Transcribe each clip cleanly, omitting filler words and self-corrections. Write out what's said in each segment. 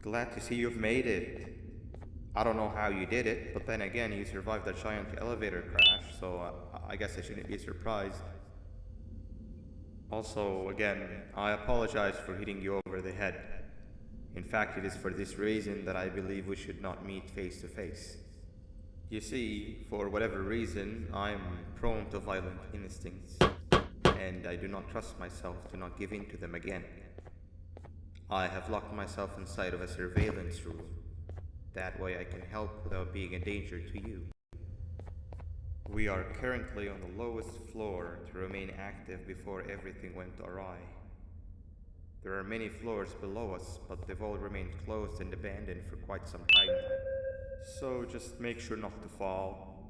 Glad to see you've made it. I don't know how you did it, but then again, you survived a giant elevator crash, so I guess I shouldn't be surprised. Also, again, I apologize for hitting you over the head. In fact, it is for this reason that I believe we should not meet face to face. You see, for whatever reason, I'm prone to violent instincts, and I do not trust myself to not give in to them again. I have locked myself inside of a surveillance room. That way I can help without being a danger to you. We are currently on the lowest floor to remain active before everything went awry. There are many floors below us, but they've all remained closed and abandoned for quite some time now. So just make sure not to fall.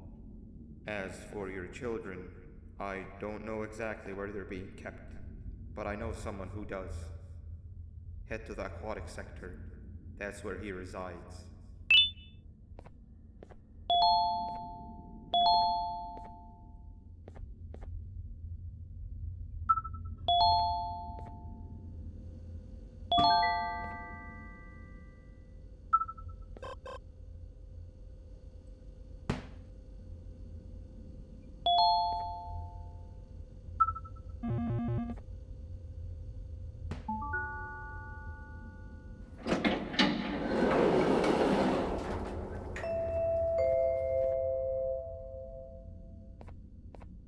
As for your children, I don't know exactly where they're being kept, but I know someone who does. Head to the aquatic sector. That's where he resides.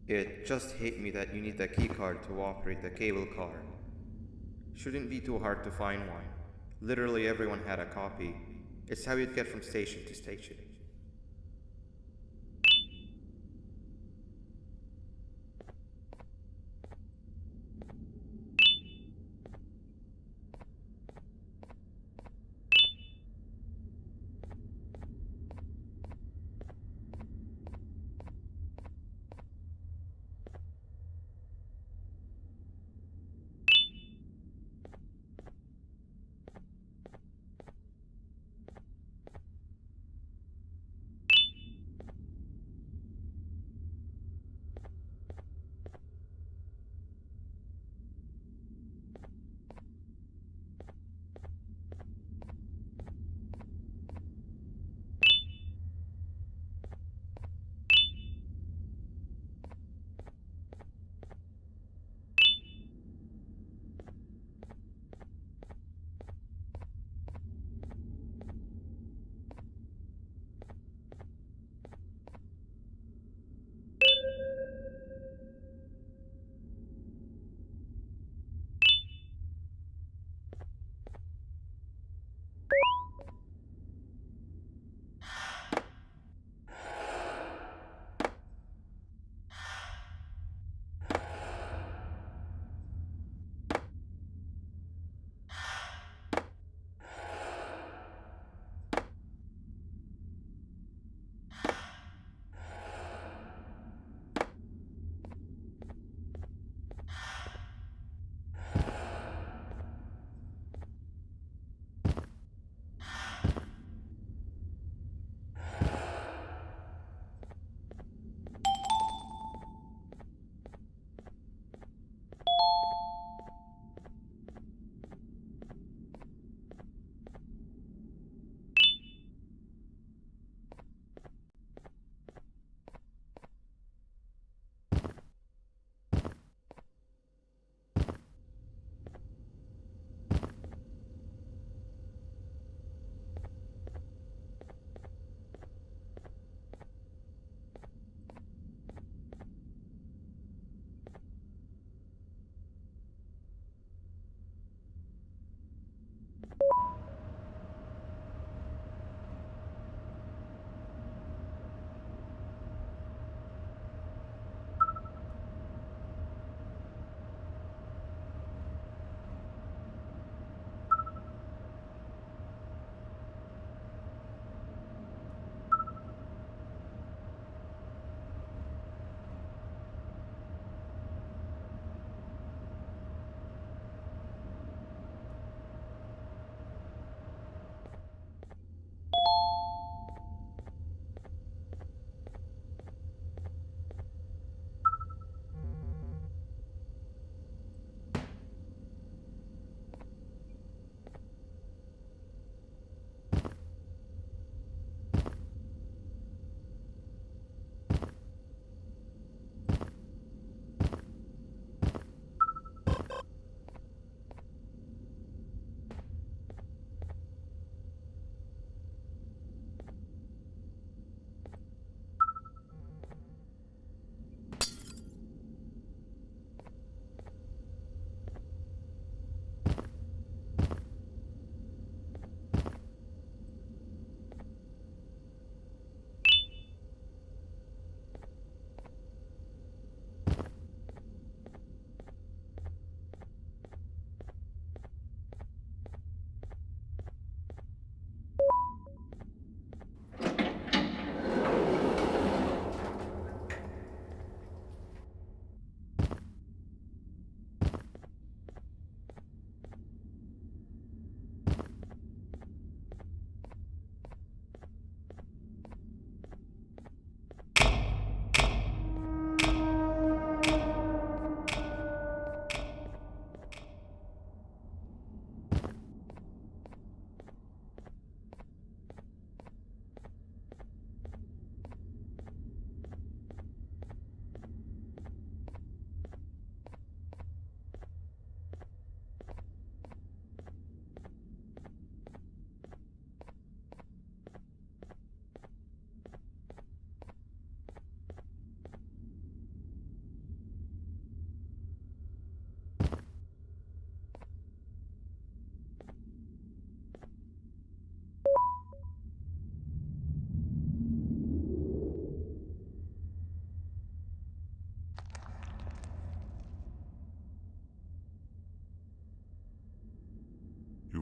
It just hit me that you need a keycard to operate the cable car. Shouldn't be too hard to find one. Literally everyone had a copy. It's how you'd get from station to station.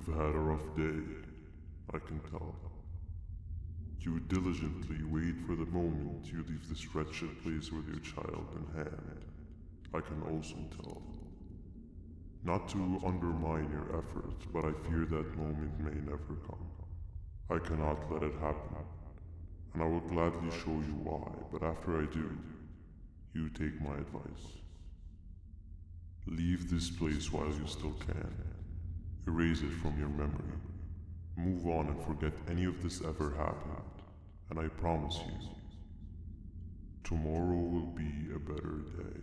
You've had a rough day, I can tell. You diligently wait for the moment you leave this wretched place with your child in hand, I can also tell. Not to undermine your efforts, but I fear that moment may never come. I cannot let it happen, and I will gladly show you why, but after I do, you take my advice. Leave this place while you still can. Erase it from your memory. Move on and forget any of this ever happened, and I promise you, tomorrow will be a better day.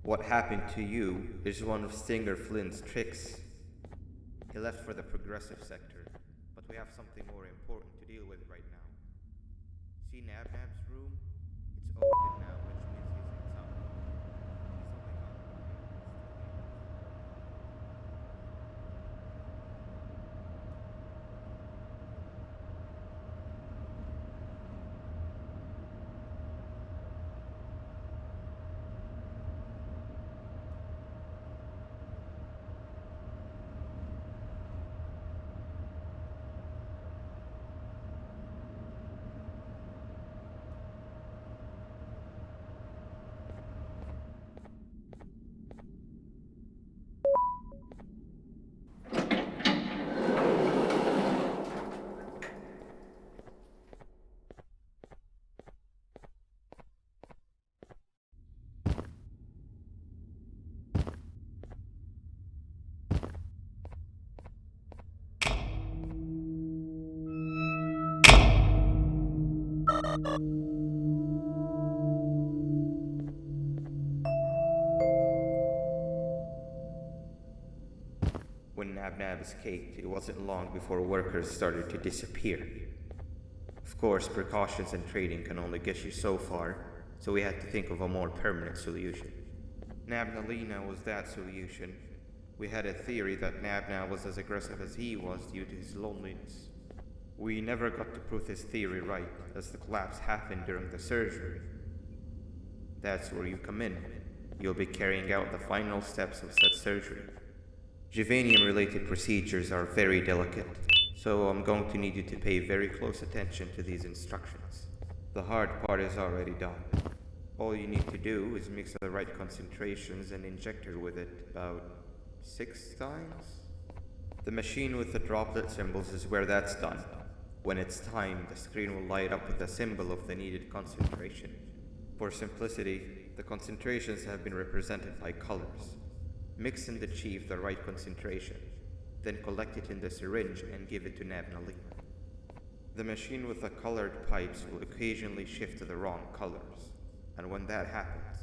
What happened to you is one of Stinger Flynn's tricks. He left for the progressive sector, but we have something more important to deal with right now. See Nabnab's room? It's open now, which means he's inside. He's only got one When Nab escaped, it wasn't long before workers started to disappear. Of course, precautions and trading can only get you so far, so we had to think of a more permanent solution. Nabnalina was that solution. We had a theory that Nabna was as aggressive as he was due to his loneliness. We never got to prove this theory right, as the collapse happened during the surgery. That's where you come in. You'll be carrying out the final steps of said surgery. Juvanium-related procedures are very delicate, so I'm going to need you to pay very close attention to these instructions. The hard part is already done. All you need to do is mix the right concentrations and inject her with it about 6 times. The machine with the droplet symbols is where that's done. When it's time, the screen will light up with the symbol of the needed concentration. For simplicity, the concentrations have been represented by colors. Mix and achieve the right concentration, then collect it in the syringe and give it to Nabnalina. The machine with the colored pipes will occasionally shift to the wrong colors, and when that happens,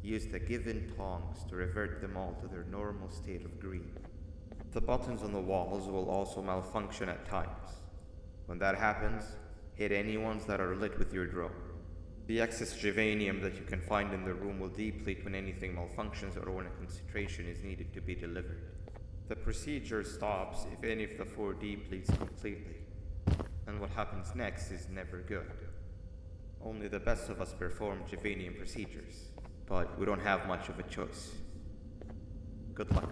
use the given tongs to revert them all to their normal state of green. The buttons on the walls will also malfunction at times. When that happens, hit any ones that are lit with your drone. The excess juvanium that you can find in the room will deplete when anything malfunctions or when a concentration is needed to be delivered. The procedure stops if any of the 4 depletes completely, and what happens next is never good. Only the best of us perform juvanium procedures, but we don't have much of a choice. Good luck.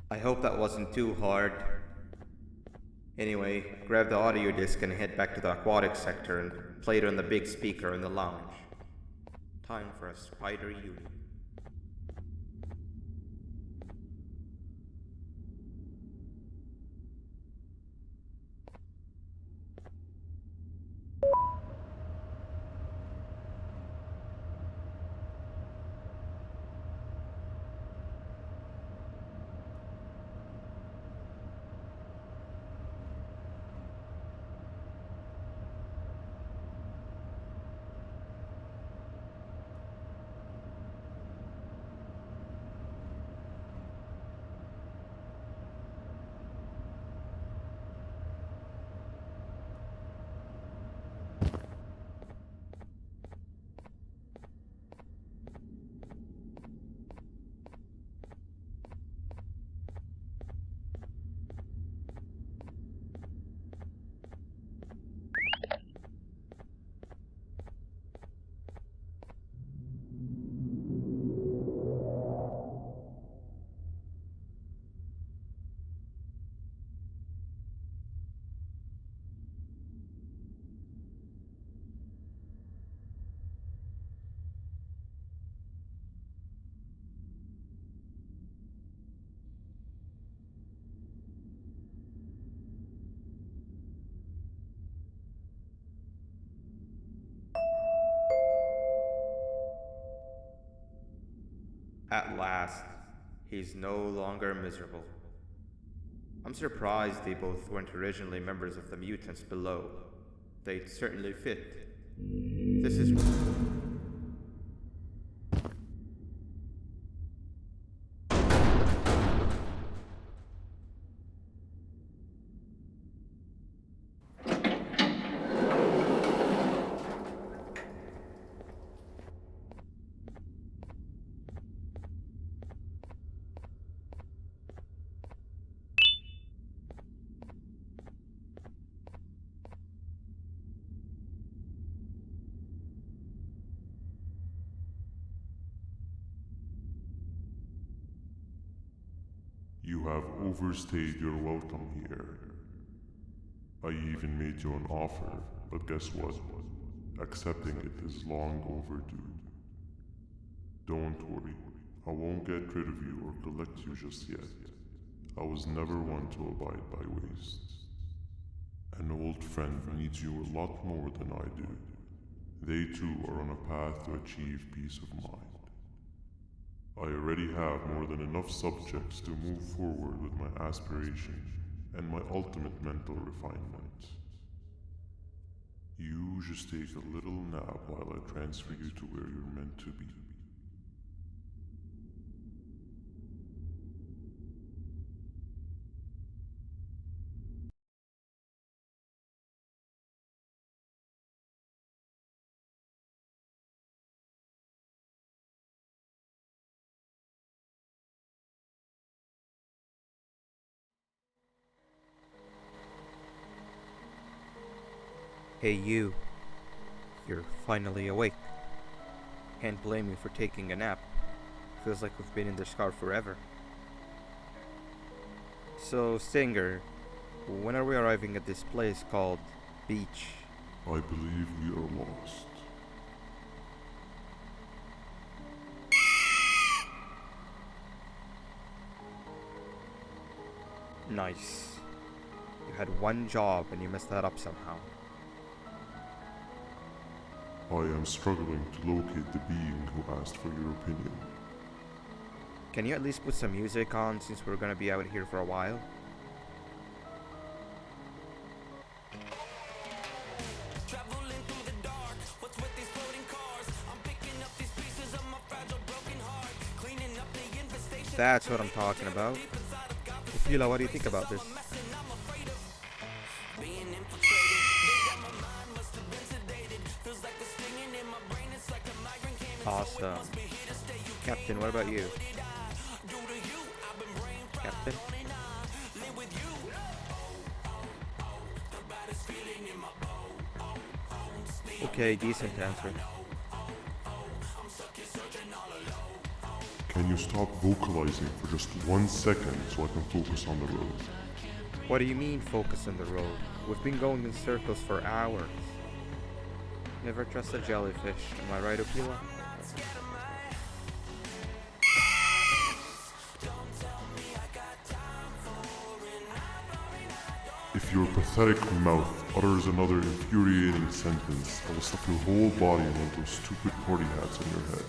I hope that wasn't too hard. Anyway, grab the audio disc and head back to the aquatic sector and play it on the big speaker in the lounge. Time for a spider uni. past, he's no longer miserable. I'm surprised they both weren't originally members of the mutants below. They'd certainly fit. This is... You have overstayed your welcome here. I even made you an offer, but guess what? Accepting it is long overdue. Don't worry, I won't get rid of you or collect you just yet. I was never one to abide by waste. An old friend needs you a lot more than I do. They too are on a path to achieve peace of mind. I already have more than enough subjects to move forward with my aspiration and my ultimate mental refinement. You just take a little nap while I transfer you to where you're meant to be. Hey you. You're finally awake. Can't blame you for taking a nap. Feels like we've been in this car forever. So, Stinger, when are we arriving at this place called Beach? I believe we are lost. Nice. You had one job and you messed that up somehow. I am struggling to locate the being who asked for your opinion. Can you at least put some music on since we're gonna be out here for a while? That's what I'm talking about. Opila, what do you think about this? Awesome. Captain, what about you? Captain? Okay, decent answer. Can you stop vocalizing for just 1 second so I can focus on the road? What do you mean focus on the road? We've been going in circles for hours. Never trust a jellyfish, am I right, Opila? If your pathetic mouth utters another infuriating sentence, I will stuff your whole body in one of those stupid party hats on your head.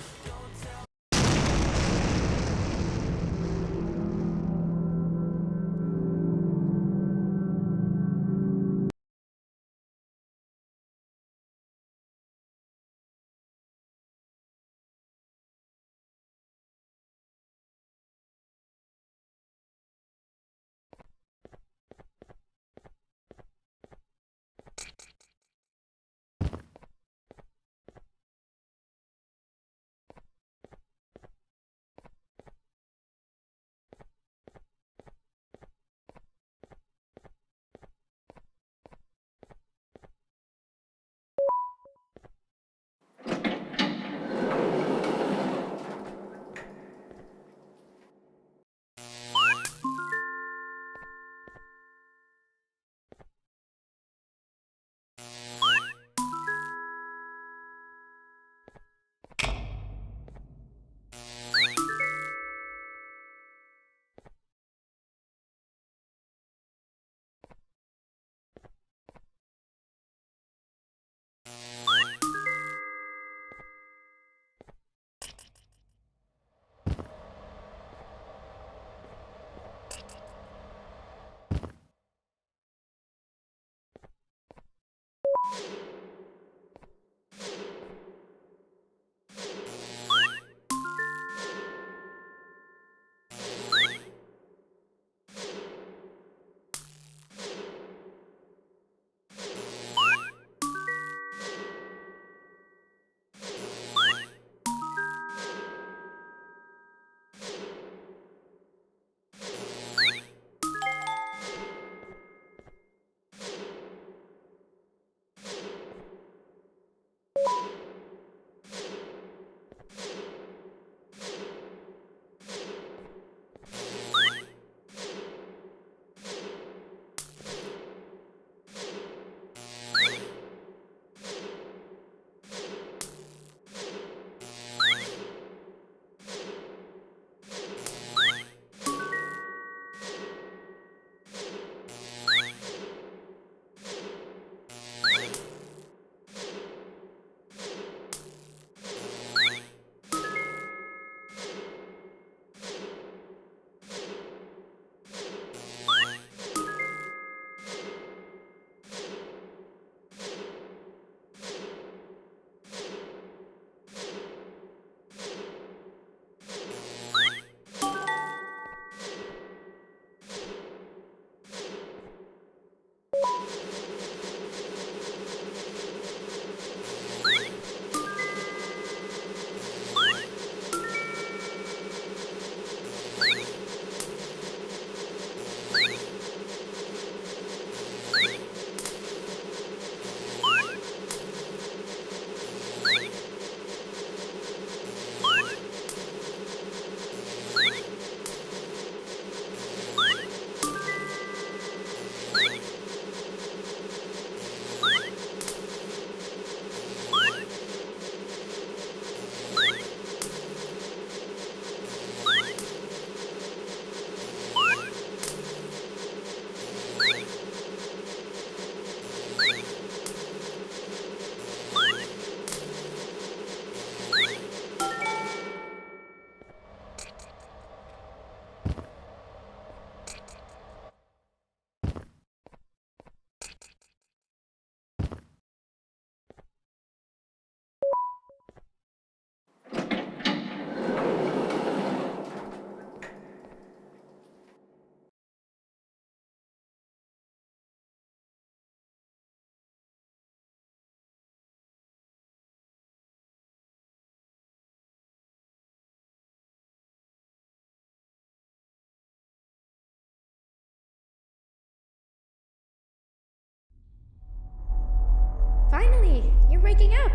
waking up.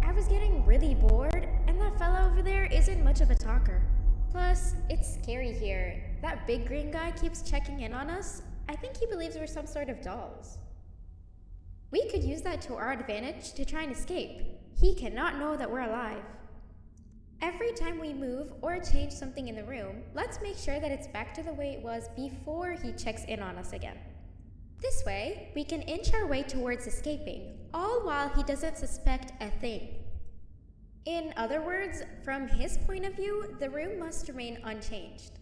I was getting really bored, and that fella over there isn't much of a talker. Plus, it's scary here. That big green guy keeps checking in on us. I think he believes we're some sort of dolls. We could use that to our advantage to try and escape. He cannot know that we're alive. Every time we move or change something in the room, let's make sure that it's back to the way it was before he checks in on us again. This way, we can inch our way towards escaping, all while he doesn't suspect a thing. In other words, from his point of view, the room must remain unchanged.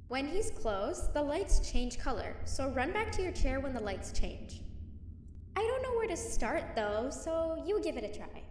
When he's close, the lights change color, so run back to your chair when the lights change. I don't know where to start though, so you give it a try.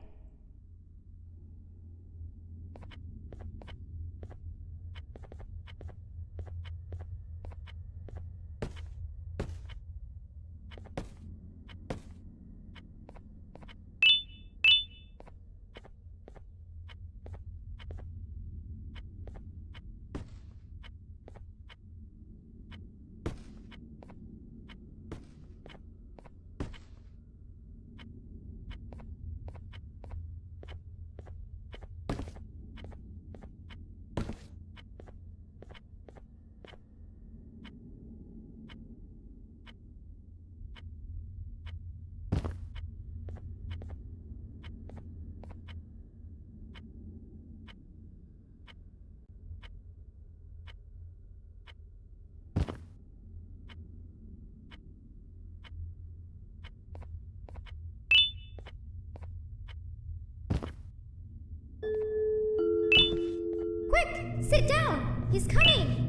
Quick! Sit down! He's coming!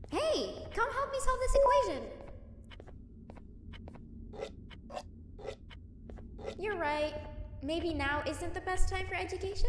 Hey, come help me solve this equation. You're right. Maybe now isn't the best time for education?